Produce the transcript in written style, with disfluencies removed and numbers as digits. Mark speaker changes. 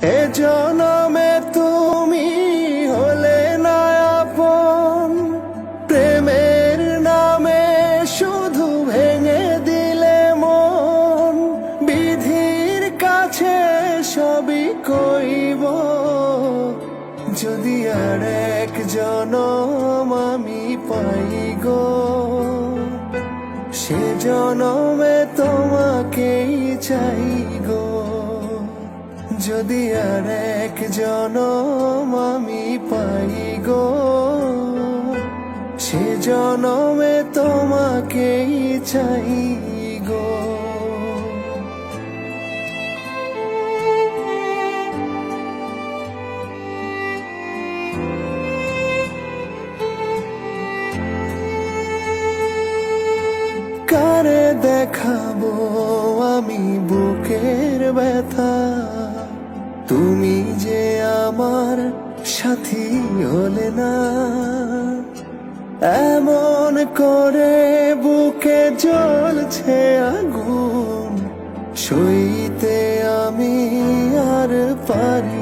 Speaker 1: এ জনমে তুমি হলে না আপন, প্রেমের নামে শুধু ভেঙে দিলে মন। বিধির কাছে সবই কইব, যদি আর এক জনম আমি পাই গো, সে জনমে তোমাকেই চাই গো। যদি আর এক জনম আমি পাই গো, সে জনমে তোমাকেই চাই গো। কারে দেখাবো আমি বুকের ব্যথা, তুমি যে আমার সাথী হলে না। এমন করে বুকে জ্বলছে আগুন, সইতে আমি আর পারি